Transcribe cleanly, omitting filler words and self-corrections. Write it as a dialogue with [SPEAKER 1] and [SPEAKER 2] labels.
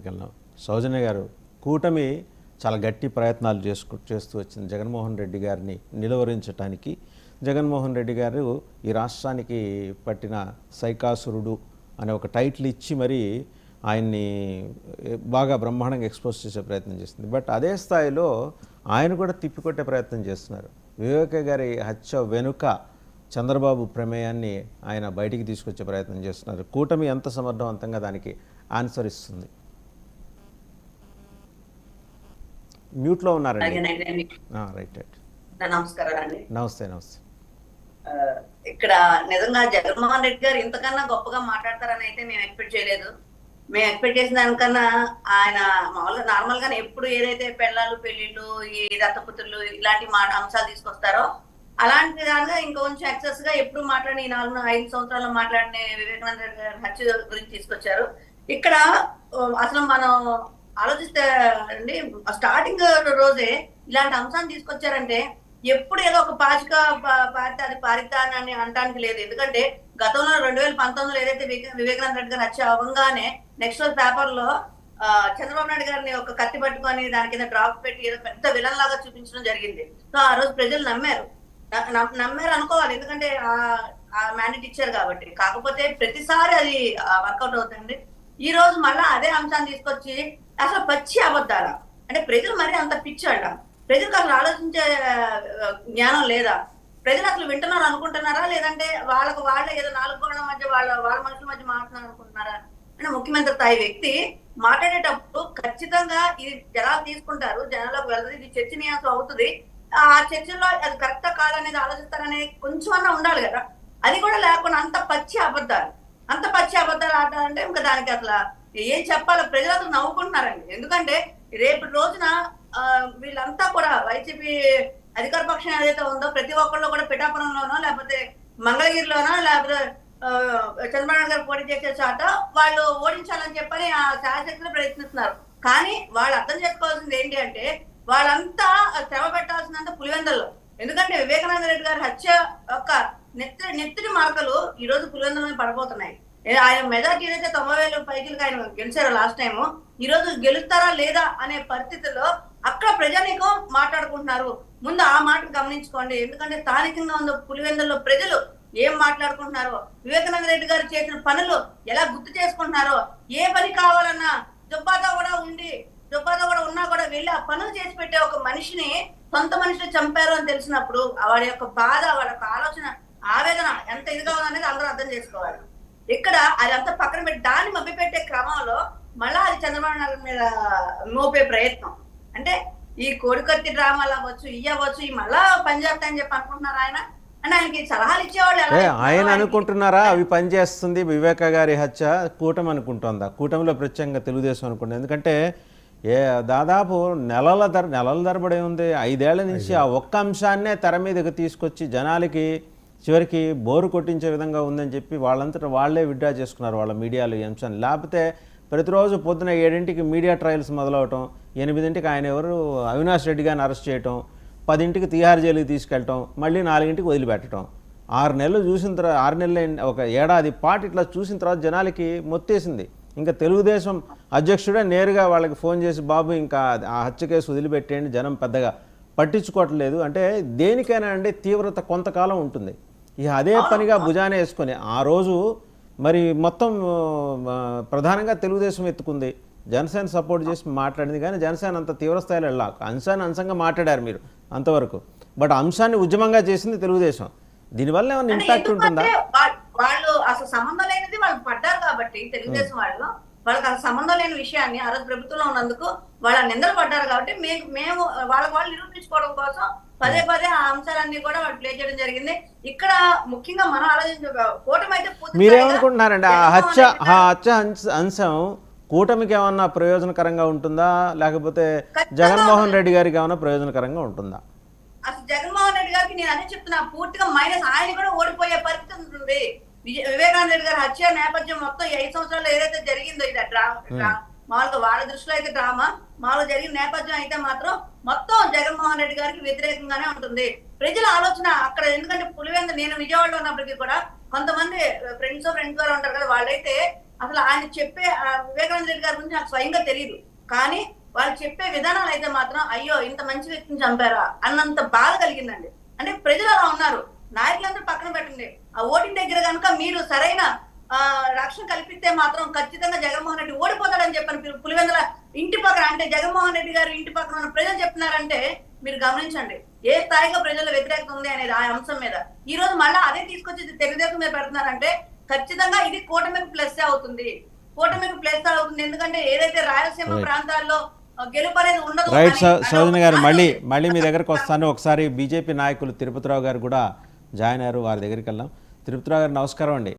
[SPEAKER 1] వెళ్ళాం. సౌజన్య గారు, కూటమి చాలా గట్టి ప్రయత్నాలు చేస్తూ వచ్చింది జగన్మోహన్ రెడ్డి గారిని నిలువరించడానికి. జగన్మోహన్ రెడ్డి గారు ఈ రాష్ట్రానికి పట్టిన సైకాసురుడు అనే ఒక టైటిల్ ఇచ్చి మరి ఆయన్ని బాగా బ్రహ్మాండంగా ఎక్స్పోజ్ చేసే ప్రయత్నం చేస్తుంది. బట్ అదే స్థాయిలో ఆయన కూడా తిప్పికొట్టే ప్రయత్నం చేస్తున్నారు. వివేక గారి హత్య వెనుక చంద్రబాబు ప్రమేయాన్ని ఆయన బయటికి తీసుకొచ్చే ప్రయత్నం చేస్తున్నారు. కూటమి ఎంత సమర్థవంతంగా దానికి ఆన్సర్ ఇస్తుంది? మ్యూట్లో ఉన్నారండి. Right right.
[SPEAKER 2] నమస్కారం అండి.
[SPEAKER 1] నమస్తే నమస్తే.
[SPEAKER 2] ఇక్కడ నిజంగా జగన్మోహన్ రెడ్డి గారు ఇంతకన్నా గొప్పగా మాట్లాడతారని అయితే మేము ఎక్స్పెక్ట్ చేయలేదు. మేము ఎక్స్పెక్ట్ చేసిన దానికన్నా ఆయన మామూలుగా నార్మల్ గానే ఎప్పుడు ఏదైతే పెళ్ళాలు పెళ్లిళ్ళు ఈ దత్తపుత్రులు ఇలాంటి అంశాలు తీసుకొస్తారో అలాంటి దానిగా ఇంకొంచెం ఎక్సెస్ గా ఎప్పుడు మాట్లాడిన ఈ 4-5 సంవత్సరాల్లో మాట్లాడిన వివేకానంద రెడ్డి గారి హత్య గురించి తీసుకొచ్చారు. ఇక్కడ అసలు మనం ఆలోచిస్తే అండి, స్టార్టింగ్ రోజే ఇలాంటి అంశాన్ని తీసుకొచ్చారంటే ఎప్పుడు ఏదో ఒక పాచిక పారితే అది పారిద్దానని అనడానికి లేదు. ఎందుకంటే గతంలో 2019లో ఏదైతే వివేకానంద రెడ్డి గారు హత్య అవ్వగానే నెక్స్ట్ రోజు పేపర్ లో చంద్రబాబు నాయుడు గారిని ఒక కత్తి పట్టుకొని దాని కింద డ్రాప్ పెట్టి ఏదో పెద్ద విలన్ లాగా చూపించడం జరిగింది. సో ఆ రోజు ప్రజలు నమ్మారు అనుకోవాలి, ఎందుకంటే ఆ మ్యాండేట్ ఇచ్చారు కాబట్టి. కాకపోతే ప్రతిసారి అది వర్కౌట్ అవుతుంది. ఈ రోజు మళ్ళా అదే అంశాన్ని తీసుకొచ్చి అసలు పచ్చి అబద్ధాలా అంటే ప్రజలు మరి అంత పిచ్చాడ? ప్రజలకు అసలు ఆలోచించే జ్ఞానం లేదా? ప్రజలు అసలు వింటున్నారు అనుకుంటున్నారా, లేదంటే వాళ్ళకు వాళ్ళే ఏదో 4 గోడల మధ్య వాళ్ళ మనుషుల మధ్య మాట్లాడుతున్నారు అనుకుంటున్నారా? అంటే ముఖ్యమంత్రి స్థాయి వ్యక్తి మాట్లాడేటప్పుడు ఖచ్చితంగా ఇది జనాలు తీసుకుంటారు, జనాలకు వెళ్తుంది, ఇది చర్చనీయాంశం అవుతుంది. ఆ చర్చలో అది కరెక్టా కాదనేది ఆలోచిస్తారనే కొంచెం అన్నా ఉండాలి కదా. అది కూడా లేకుండా అంత పచ్చి అబద్ధాలు ఆడాలంటే ఇంకా దానికి అసలు ఏం చెప్పాలో ప్రజలు అసలు నవ్వుకుంటున్నారండి. ఎందుకంటే రేపు రోజున వీళ్ళంతా కూడా వైసీపీ అధికార పక్షం ఏదైతే ఉందో ప్రతి ఒక్కళ్ళు కూడా పిఠాపురంలోనో లేకపోతే మంగళగిరిలోనో లేకపోతే చంద్రబాబు గారు పోటీ చేసే చోట వాళ్ళు ఓడించాలని చెప్పని ఆ శాసకులు ప్రయత్నిస్తున్నారు. కానీ వాళ్ళు అర్థం చేసుకోవాల్సింది ఏంటి అంటే వాళ్ళంతా శ్రమ పెట్టాల్సిందంతా పులివెందుల్లో. ఎందుకంటే వివేకానంద రెడ్డి గారి హత్య యొక్క నెత్తిడి మార్కలు ఈ రోజు పులివెందులో పడిపోతున్నాయి. ఆయన మెజార్టీ ఏదైతే 90,000 పైకి ఆయన గెలిచారో లాస్ట్ టైం, ఈ రోజు గెలుస్తారా లేదా అనే పరిస్థితుల్లో అక్కడ ప్రజానీకం మాట్లాడుకుంటున్నారు. ముందు ఆ మాట గమనించుకోండి. ఎందుకంటే స్థానికంగా ఉన్న పులివెందుల్లో ప్రజలు ఏం మాట్లాడుకుంటున్నారో, వివేకానంద రెడ్డి గారు చేసిన పనులు ఎలా గుర్తు చేసుకుంటున్నారో, ఏ పని కావాలన్నా దుబ్బాతో కూడా ఉన్నా కూడా వెళ్ళి ఆ పనులు చేసి పెట్టే ఒక మనిషిని సొంత మనిషిని చంపారు అని తెలిసినప్పుడు వాడి యొక్క బాధ, వాడి యొక్క ఆలోచన, ఆవేదన ఎంత ఇదిగా ఉందనేది అందరూ అర్థం చేసుకోవాలి. ఇక్కడ అదంతా పక్కన పెట్టి దాన్ని మభ్యపెట్టే క్రమంలో మళ్ళా అది చంద్రబాబు నాయుడు మీద మోపే ప్రయత్నం. అంటే ఈ కోడికత్తి డ్రామాలు అవ్వచ్చు, అవ్వచ్చు, ఈ మళ్ళా పనిచేస్తా అని చెప్పి అనుకుంటున్నారు ఆయన. అంటే ఆయనకి సలహాలు ఇచ్చేవాళ్ళు
[SPEAKER 1] ఆయన అనుకుంటున్నారా అవి పనిచేస్తుంది? వివేక గారి హత్య కూటమి అనుకుంటుందా? కూటమిలో ప్రత్యేకంగా తెలుగుదేశం అనుకుంటుంది. ఎందుకంటే దాదాపు నెలల తరబడి ఉంది. 5 ఏళ్ల నుంచి ఆ ఒక్క అంశాన్నే తెర మీదకి తీసుకొచ్చి జనాలకి చివరికి బోరు కొట్టించే విధంగా ఉందని చెప్పి వాళ్ళంతటా వాళ్లే విడ్డ్రా చేసుకున్నారు వాళ్ళ మీడియాలో ఈ అంశాన్ని. లేకపోతే ప్రతిరోజు పొద్దున 7ంటికి మీడియా ట్రయల్స్ మొదలవటం, 8ంటికి ఆయన ఎవరు అవినాష్ రెడ్డి గారిని అరెస్ట్ చేయటం, 10ంటికి తిహార్ జైలుకి తీసుకెళ్ళటం, మళ్ళీ 4ంటికి వదిలిపెట్టడం. 6 నెలలు చూసిన తర్వాత 6 నెలలు ఒక ఏడాది పాటు ఇట్లా చూసిన తర్వాత జనాలకి మొత్తేసింది. ఇంకా తెలుగుదేశం అధ్యక్షుడే నేరుగా వాళ్ళకి ఫోన్ చేసి బాబు ఇంకా ఆ హత్య కేసు వదిలిపెట్టేయండి, జనం పెద్దగా పట్టించుకోవట్లేదు అంటే దేనికైనా అండి తీవ్రత కొంతకాలం ఉంటుంది. ఇక అదే పనిగా భుజానే వేసుకొని ఆ రోజు మరి మొత్తం ప్రధానంగా తెలుగుదేశం ఎత్తుకుంది, జనసేన సపోర్ట్ చేసి మాట్లాడింది. కానీ జనసేన అంత తీవ్రస్థాయిలో వెళ్ళాక అంశంగా మాట్లాడారు మీరు అంతవరకు. బట్ అంశాన్ని ఉద్యమంగా చేసింది తెలుగుదేశం. దీనివల్ల ఏమైనా ఇంపాక్ట్ ఉంటుందా?
[SPEAKER 2] వాళ్ళు అసలు సంబంధం లేనిది వాళ్ళు పడ్డారు కాబట్టి తెలుగుదేశం వాళ్ళకి అసలు సంబంధం లేని విషయాన్ని ఆ రోజు ప్రభుత్వంలో ఉన్నందుకు వాళ్ళ నిందలు పడ్డారు కాబట్టి మేము వాళ్ళు నిరూపించుకోవడం కోసం పదే ఆ అంశాలన్నీ కూడా వాళ్ళు ప్లే చేయడం జరిగింది. ఇక్కడ ముఖ్యంగా మనం ఆలోచించే కూటమి అయితే
[SPEAKER 1] మీరేమనుకుంటున్నారండి? ఆ హత్య అంశం కూటమికి ఏమన్నా ప్రయోజనకరంగా ఉంటుందా, లేకపోతే జగన్మోహన్ రెడ్డి గారికి ఏమన్నా ప్రయోజనకరంగా ఉంటుందా?
[SPEAKER 2] అసలు జగన్మోహన్ రెడ్డి గారికి నేను అదే చెప్తున్నా, పూర్తిగా మైనస్. ఆయన కూడా ఓడిపోయే పరిస్థితి ఉంటుంది. వివేకానంద రెడ్డి గారి హత్య నేపథ్యం మొత్తం 5 సంవత్సరాలు ఏదైతే జరిగిందో ఇది మామూలుగా వాళ్ళ దృష్టిలో అయితే డ్రామా, మామూలుగా జరిగిన నేపథ్యం అయితే మాత్రం మొత్తం జగన్మోహన్ రెడ్డి గారికి వ్యతిరేకంగానే ఉంటుంది. ప్రజల ఆలోచన అక్కడ. ఎందుకంటే పులివెందు నేను విజయవాడలో ఉన్నప్పటికీ కూడా కొంతమంది ఫ్రెండ్స్ గారు ఉంటారు కదా, వాళ్ళైతే అసలు ఆయన చెప్పే వివేకానంద రెడ్డి గారి గురించి నాకు స్వయంగా తెలియదు, కానీ వాళ్ళు చెప్పే విధానాలు అయితే మాత్రం అయ్యో ఇంత మంచి వ్యక్తిని చంపారా అన్నంత బాధ కలిగిందండి. అంటే ప్రజలు అలా ఉన్నారు, నాయకులందరూ పక్కన పెట్టండి. ఆ ఓటింగ్ దగ్గర కనుక మీరు సరైన రక్షణ కల్పిస్తే మాత్రం ఖచ్చితంగా జగన్మోహన్ రెడ్డి ఓడిపోతాడని చెప్పని పులివెందుల ఇంటి పక్కన, అంటే జగన్మోహన్ రెడ్డి గారి ఇంటి పక్కన ఉన్న ప్రజలు చెప్తున్నారంటే మీరు గమనించండి ఏ స్థాయిగా ప్రజల వ్యతిరేకత ఉంది అనేది ఆ అంశం మీద. ఈ రోజు మళ్ళీ అదే తీసుకొచ్చి తెలుగుదేశం మీద పెడుతున్నారంటే ఖచ్చితంగా ఇది కూటమికి ప్లస్ అవుతుంది, కూటమికి ప్లస్ అవుతుంది. ఎందుకంటే ఏదైతే రాయలసీమ ప్రాంతాల్లో గెలుపు అనేది ఉండదు.
[SPEAKER 1] రైట్ సౌజన్య గారు, మళ్ళీ మీ దగ్గరకు వస్తాను. ఒకసారి బీజేపీ నాయకులు తిరుపతిరావు గారు కూడా జాయిన్ అయ్యారు, వారి దగ్గరికి వెళ్దాం. తిరుపతిరావు గారు నమస్కారం అండి.